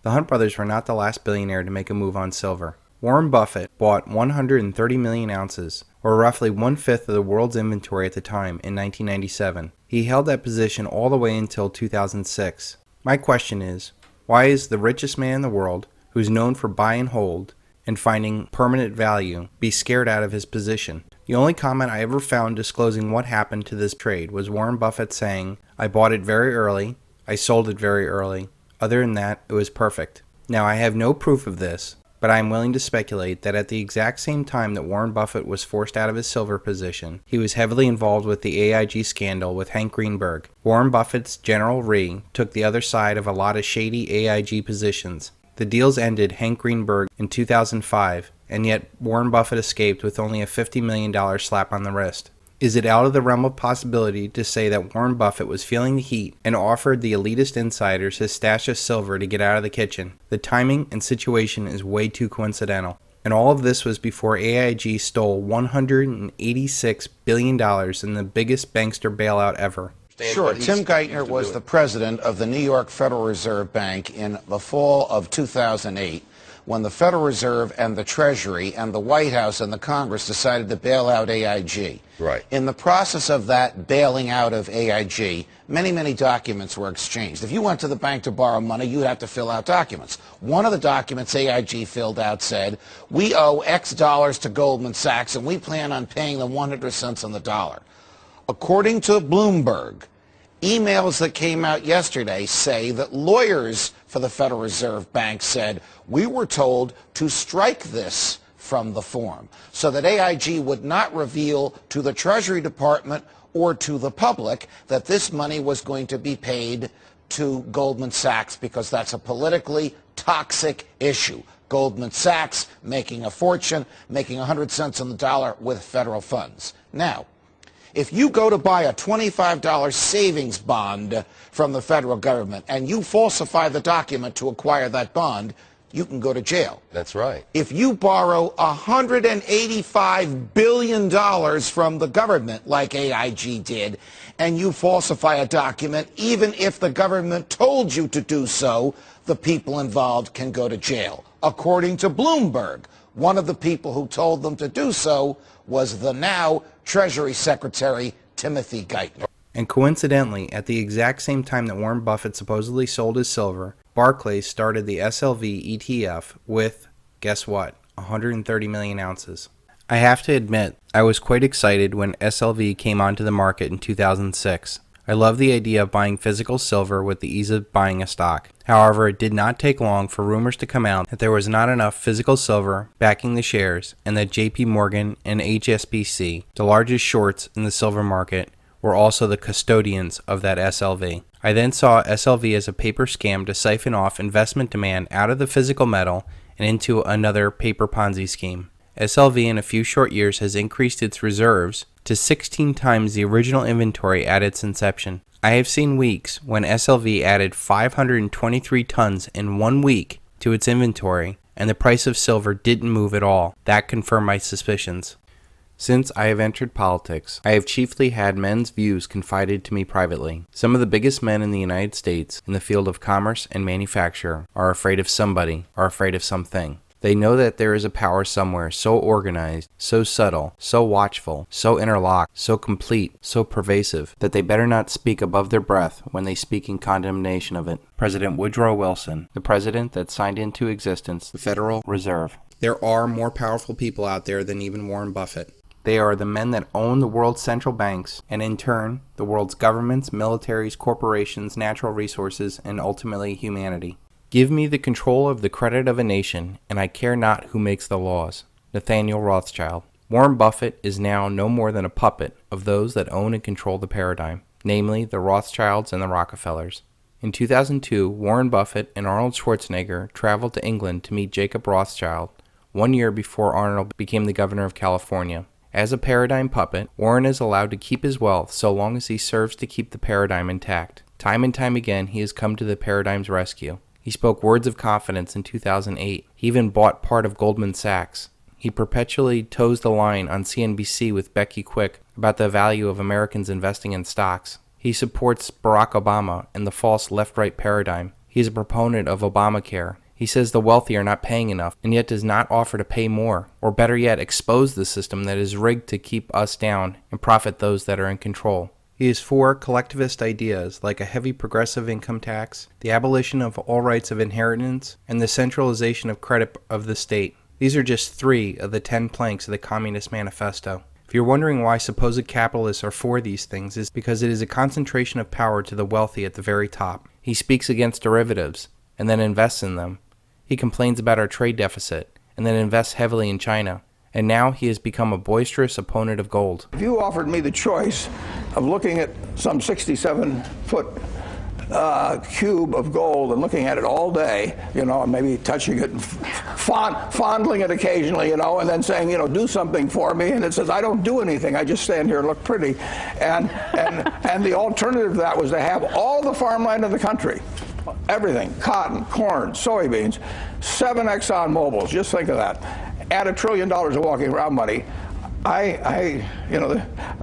The Hunt brothers were not the last billionaire to make a move on silver. Warren Buffett bought 130 million ounces, or roughly one-fifth of the world's inventory at the time, in 1997. He held that position all the way until 2006. My question is, why is the richest man in the world, who's known for buy and hold and finding permanent value, be scared out of his position? The only comment I ever found disclosing what happened to this trade was Warren Buffett saying, "I bought it very early, I sold it very early. Other than that, it was perfect." Now, I have no proof of this, but I am willing to speculate that at the exact same time that Warren Buffett was forced out of his silver position, he was heavily involved with the AIG scandal with Hank Greenberg. Warren Buffett's General Re took the other side of a lot of shady AIG positions. The deals ended Hank Greenberg in 2005, and yet Warren Buffett escaped with only a $50 million slap on the wrist. Is it out of the realm of possibility to say that Warren Buffett was feeling the heat and offered the elitist insiders his stash of silver to get out of the kitchen? The timing and situation is way too coincidental. And all of this was before AIG stole $186 billion in the biggest bankster bailout ever. Sure. Tim Geithner was the president of the New York Federal Reserve Bank in the fall of 2008 when the Federal Reserve and the Treasury and the White House and the Congress decided to bail out AIG. Right. In the process of that bailing out of AIG, many documents were exchanged. If you went to the bank to borrow money, you'd have to fill out documents. One of the documents AIG filled out said, "We owe X dollars to Goldman Sachs and we plan on paying them 100 cents on the dollar." According to Bloomberg, emails that came out yesterday say that lawyers for the Federal Reserve Bank said, "We were told to strike this from the form so that AIG would not reveal to the Treasury Department or to the public that this money was going to be paid to Goldman Sachs because that's a politically toxic issue." Goldman Sachs making a fortune, making 100 cents on the dollar with federal funds. Now, if you go to buy a $25 savings bond from the federal government and you falsify the document to acquire that bond, you can go to jail. That's right. If you borrow $185 billion from the government, like AIG did, and you falsify a document, even if the government told you to do so, the people involved can go to jail. According to Bloomberg, one of the people who told them to do so was the now Treasury Secretary Timothy Geithner. And coincidentally, at the exact same time that Warren Buffett supposedly sold his silver, Barclays started the SLV ETF with, guess what, 130 million ounces. I have to admit, I was quite excited when SLV came onto the market in 2006. I love the idea of buying physical silver with the ease of buying a stock. However, it did not take long for rumors to come out that there was not enough physical silver backing the shares and that JP Morgan and HSBC, the largest shorts in the silver market, were also the custodians of that SLV. I then saw SLV as a paper scam to siphon off investment demand out of the physical metal and into another paper Ponzi scheme. SLV in a few short years has increased its reserves to 16 times the original inventory at its inception. I have seen weeks when SLV added 523 tons in 1 week to its inventory, and the price of silver didn't move at all. That confirmed my suspicions. Since I have entered politics, I have chiefly had men's views confided to me privately. Some of the biggest men in the United States in the field of commerce and manufacture are afraid of somebody, are afraid of something. They know that there is a power somewhere so organized, so subtle, so watchful, so interlocked, so complete, so pervasive, that they better not speak above their breath when they speak in condemnation of it. President Woodrow Wilson, the president that signed into existence the Federal Reserve. There are more powerful people out there than even Warren Buffett. They are the men that own the world's central banks, and in turn, the world's governments, militaries, corporations, natural resources, and ultimately humanity. Give me the control of the credit of a nation, and I care not who makes the laws. Nathaniel Rothschild. Warren Buffett is now no more than a puppet of those that own and control the paradigm, namely the Rothschilds and the Rockefellers. In 2002, Warren Buffett and Arnold Schwarzenegger traveled to England to meet Jacob Rothschild, 1 year before Arnold became the governor of California. As a paradigm puppet, Warren is allowed to keep his wealth so long as he serves to keep the paradigm intact. Time and time again, he has come to the paradigm's rescue. He spoke words of confidence in 2008. He even bought part of Goldman Sachs. He perpetually toes the line on CNBC with Becky Quick about the value of Americans investing in stocks. He supports Barack Obama and the false left-right paradigm. He is a proponent of Obamacare. He says the wealthy are not paying enough, and yet does not offer to pay more, or better yet, expose the system that is rigged to keep us down and profit those that are in control. He is for collectivist ideas like a heavy progressive income tax, the abolition of all rights of inheritance, and the centralization of credit of the state. These are just 3 of the 10 planks of the Communist Manifesto. If you're wondering why supposed capitalists are for these things, it's because it is a concentration of power to the wealthy at the very top. He speaks against derivatives, and then invests in them. He complains about our trade deficit, and then invests heavily in China. And now he has become a boisterous opponent of gold. If you offered me the choice of looking at some 67-foot cube of gold and looking at it all day, and maybe touching it and fondling it occasionally, and then saying, do something for me, and it says, I don't do anything, I just stand here and look pretty. And the alternative to that was to have all the farmland in the country, everything, cotton, corn, soybeans, 7 Exxon Mobils, just think of that. Add $1 trillion of walking around money.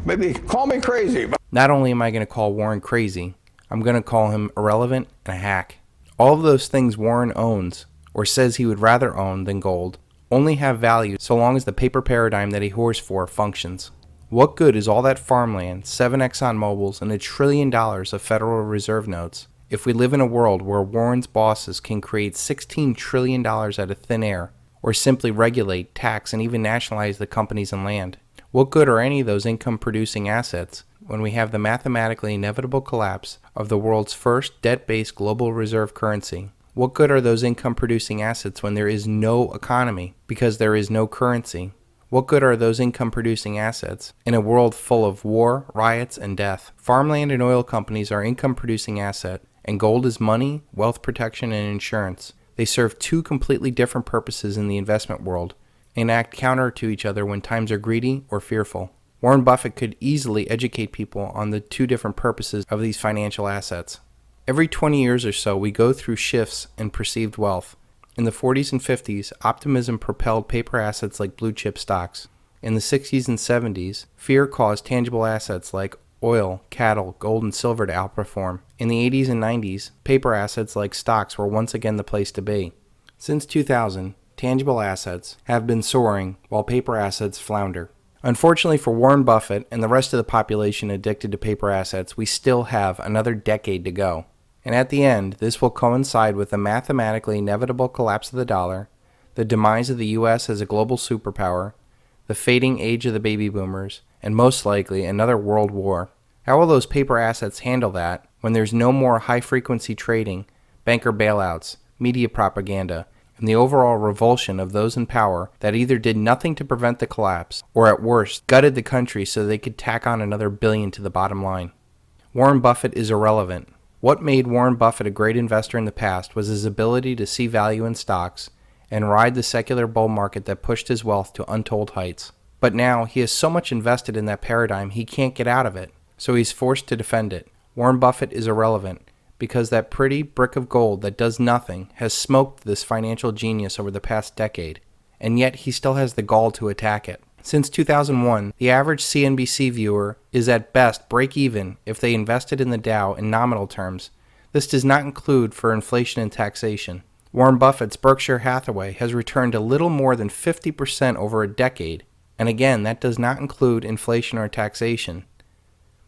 Maybe call me crazy. But not only am I going to call Warren crazy, I'm going to call him irrelevant and a hack. All of those things Warren owns, or says he would rather own than gold, only have value so long as the paper paradigm that he whores for functions. What good is all that farmland, 7 Exxon Mobils, and $1 trillion of Federal Reserve notes if we live in a world where Warren's bosses can create $16 trillion out of thin air, or simply regulate, tax, and even nationalize the companies and land? What good are any of those income-producing assets when we have the mathematically inevitable collapse of the world's first debt-based global reserve currency? What good are those income-producing assets when there is no economy because there is no currency? What good are those income-producing assets in a world full of war, riots, and death? Farmland and oil companies are income-producing assets, and gold is money, wealth protection, and insurance. They serve 2 completely different purposes in the investment world and act counter to each other when times are greedy or fearful. Warren Buffett could easily educate people on the 2 different purposes of these financial assets. Every 20 years or so, we go through shifts in perceived wealth. In the 40s and 50s, optimism propelled paper assets like blue chip stocks. In the 60s and 70s, fear caused tangible assets like oil, cattle, gold, and silver to outperform. In the 80s and 90s, paper assets like stocks were once again the place to be. Since 2000, tangible assets have been soaring while paper assets flounder. Unfortunately for Warren Buffett and the rest of the population addicted to paper assets, we still have another decade to go. And at the end, this will coincide with the mathematically inevitable collapse of the dollar, the demise of the U.S. as a global superpower, the fading age of the baby boomers, and most likely another world war. How will those paper assets handle that when there's no more high-frequency trading, banker bailouts, media propaganda, and the overall revulsion of those in power that either did nothing to prevent the collapse or at worst gutted the country so they could tack on another billion to the bottom line? Warren Buffett is irrelevant. What made Warren Buffett a great investor in the past was his ability to see value in stocks and ride the secular bull market that pushed his wealth to untold heights. But now he has so much invested in that paradigm he can't get out of it, so he's forced to defend it. Warren Buffett is irrelevant because that pretty brick of gold that does nothing has smoked this financial genius over the past decade, and yet he still has the gall to attack it. Since 2001, the average CNBC viewer is at best break-even if they invested in the Dow in nominal terms. This does not include for inflation and taxation. Warren Buffett's Berkshire Hathaway has returned a little more than 50% over a decade, and again, that does not include inflation or taxation.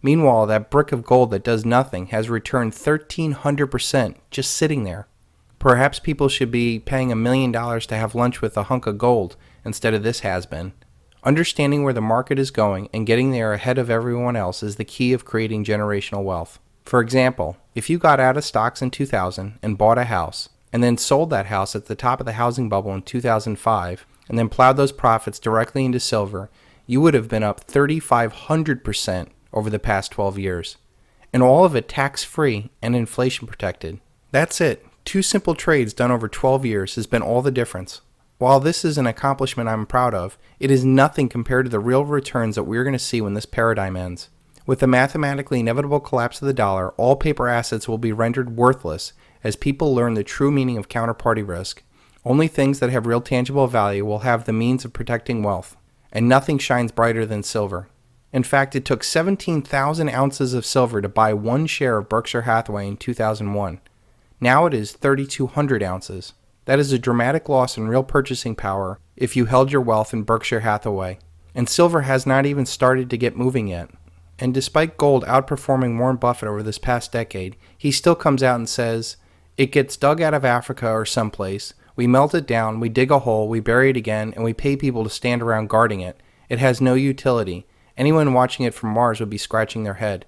Meanwhile, that brick of gold that does nothing has returned 1,300% just sitting there. Perhaps people should be paying $1 million to have lunch with a hunk of gold instead of this has-been. Understanding where the market is going and getting there ahead of everyone else is the key of creating generational wealth. For example, if you got out of stocks in 2000 and bought a house, and then sold that house at the top of the housing bubble in 2005, and then plowed those profits directly into silver, you would have been up 3,500% over the past 12 years. And all of it tax-free and inflation protected. That's it. 2 simple trades done over 12 years has been all the difference. While this is an accomplishment I'm proud of, it is nothing compared to the real returns that we're going to see when this paradigm ends. With the mathematically inevitable collapse of the dollar, all paper assets will be rendered worthless as people learn the true meaning of counterparty risk. Only things that have real tangible value will have the means of protecting wealth, and nothing shines brighter than silver. In fact, it took 17,000 ounces of silver to buy 1 share of Berkshire Hathaway in 2001. Now it is 3,200 ounces. That is a dramatic loss in real purchasing power if you held your wealth in Berkshire Hathaway. And silver has not even started to get moving yet. And despite gold outperforming Warren Buffett over this past decade, he still comes out and says, it gets dug out of Africa or someplace, we melt it down, we dig a hole, we bury it again, and we pay people to stand around guarding it. It has no utility. Anyone watching it from Mars would be scratching their head.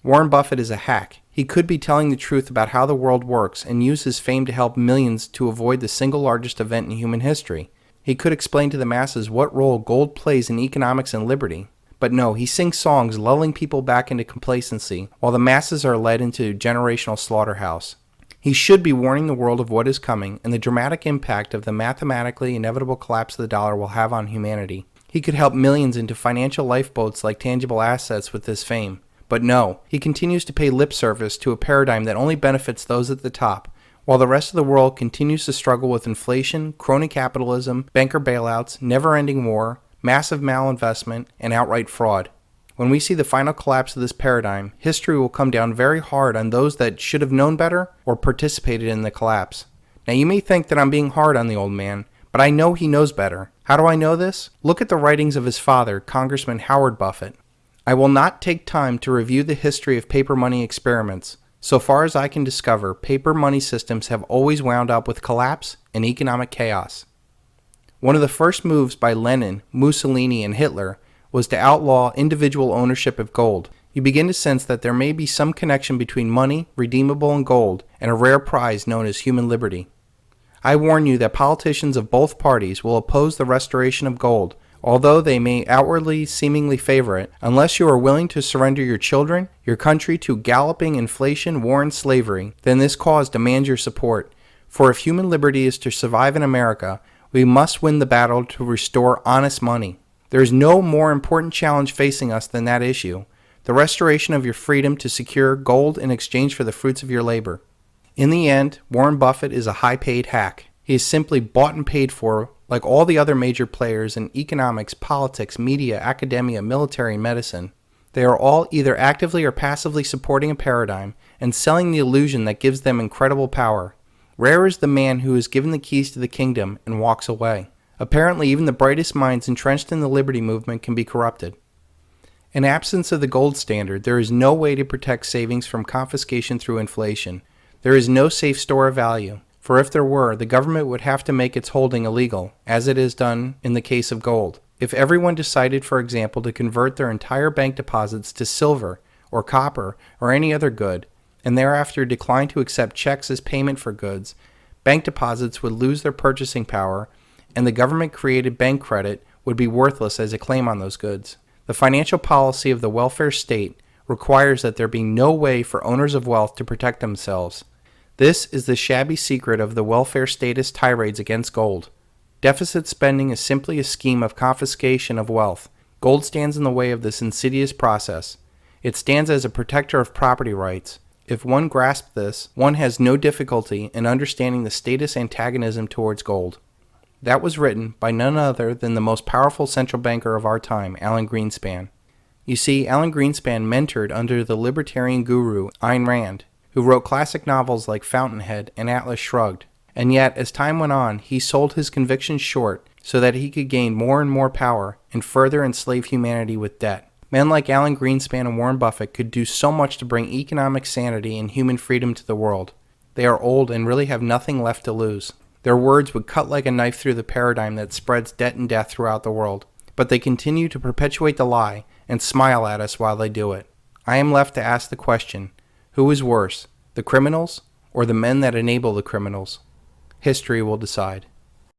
Warren Buffett is a hack. He could be telling the truth about how the world works and use his fame to help millions to avoid the single largest event in human history. He could explain to the masses what role gold plays in economics and liberty. But no, he sings songs lulling people back into complacency while the masses are led into generational slaughterhouse. He should be warning the world of what is coming and the dramatic impact of the mathematically inevitable collapse of the dollar will have on humanity. He could help millions into financial lifeboats like tangible assets with this fame. But no, he continues to pay lip service to a paradigm that only benefits those at the top, while the rest of the world continues to struggle with inflation, crony capitalism, banker bailouts, never-ending war, massive malinvestment, and outright fraud. When we see the final collapse of this paradigm, history will come down very hard on those that should have known better or participated in the collapse. Now you may think that I'm being hard on the old man, but I know he knows better. How do I know this? Look at the writings of his father, Congressman Howard Buffett. I will not take time to review the history of paper money experiments. So far as I can discover, paper money systems have always wound up with collapse and economic chaos. One of the first moves by Lenin, Mussolini, and Hitler was to outlaw individual ownership of gold. You begin to sense that there may be some connection between money, redeemable in gold, and a rare prize known as human liberty. I warn you that politicians of both parties will oppose the restoration of gold, although they may outwardly seemingly favor it, unless you are willing to surrender your children, your country to galloping inflation, war, and slavery, then this cause demands your support. For if human liberty is to survive in America, we must win the battle to restore honest money. There is no more important challenge facing us than that issue, the restoration of your freedom to secure gold in exchange for the fruits of your labor. In the end, Warren Buffett is a high-paid hack. He is simply bought and paid for like all the other major players in economics, politics, media, academia, military, and medicine. They are all either actively or passively supporting a paradigm and selling the illusion that gives them incredible power. Rare is the man who is given the keys to the kingdom and walks away. Apparently, even the brightest minds entrenched in the liberty movement can be corrupted. In absence of the gold standard, there is no way to protect savings from confiscation through inflation. There is no safe store of value. For if there were, the government would have to make its holding illegal, as it has done in the case of gold. If everyone decided, for example, to convert their entire bank deposits to silver or copper or any other good, and thereafter declined to accept checks as payment for goods, bank deposits would lose their purchasing power, and the government-created bank credit would be worthless as a claim on those goods. The financial policy of the welfare state requires that there be no way for owners of wealth to protect themselves. This is the shabby secret of the welfare statist tirades against gold. Deficit spending is simply a scheme of confiscation of wealth. Gold stands in the way of this insidious process. It stands as a protector of property rights. If one grasps this, one has no difficulty in understanding the statist antagonism towards gold. That was written by none other than the most powerful central banker of our time, Alan Greenspan. You see, Alan Greenspan mentored under the libertarian guru Ayn Rand, who wrote classic novels like Fountainhead and Atlas Shrugged. And yet, as time went on, he sold his convictions short so that he could gain more and more power and further enslave humanity with debt. Men like Alan Greenspan and Warren Buffett could do so much to bring economic sanity and human freedom to the world. They are old and really have nothing left to lose. Their words would cut like a knife through the paradigm that spreads debt and death throughout the world. But they continue to perpetuate the lie and smile at us while they do it. I am left to ask the question, who is worse, the criminals or the men that enable the criminals? History will decide.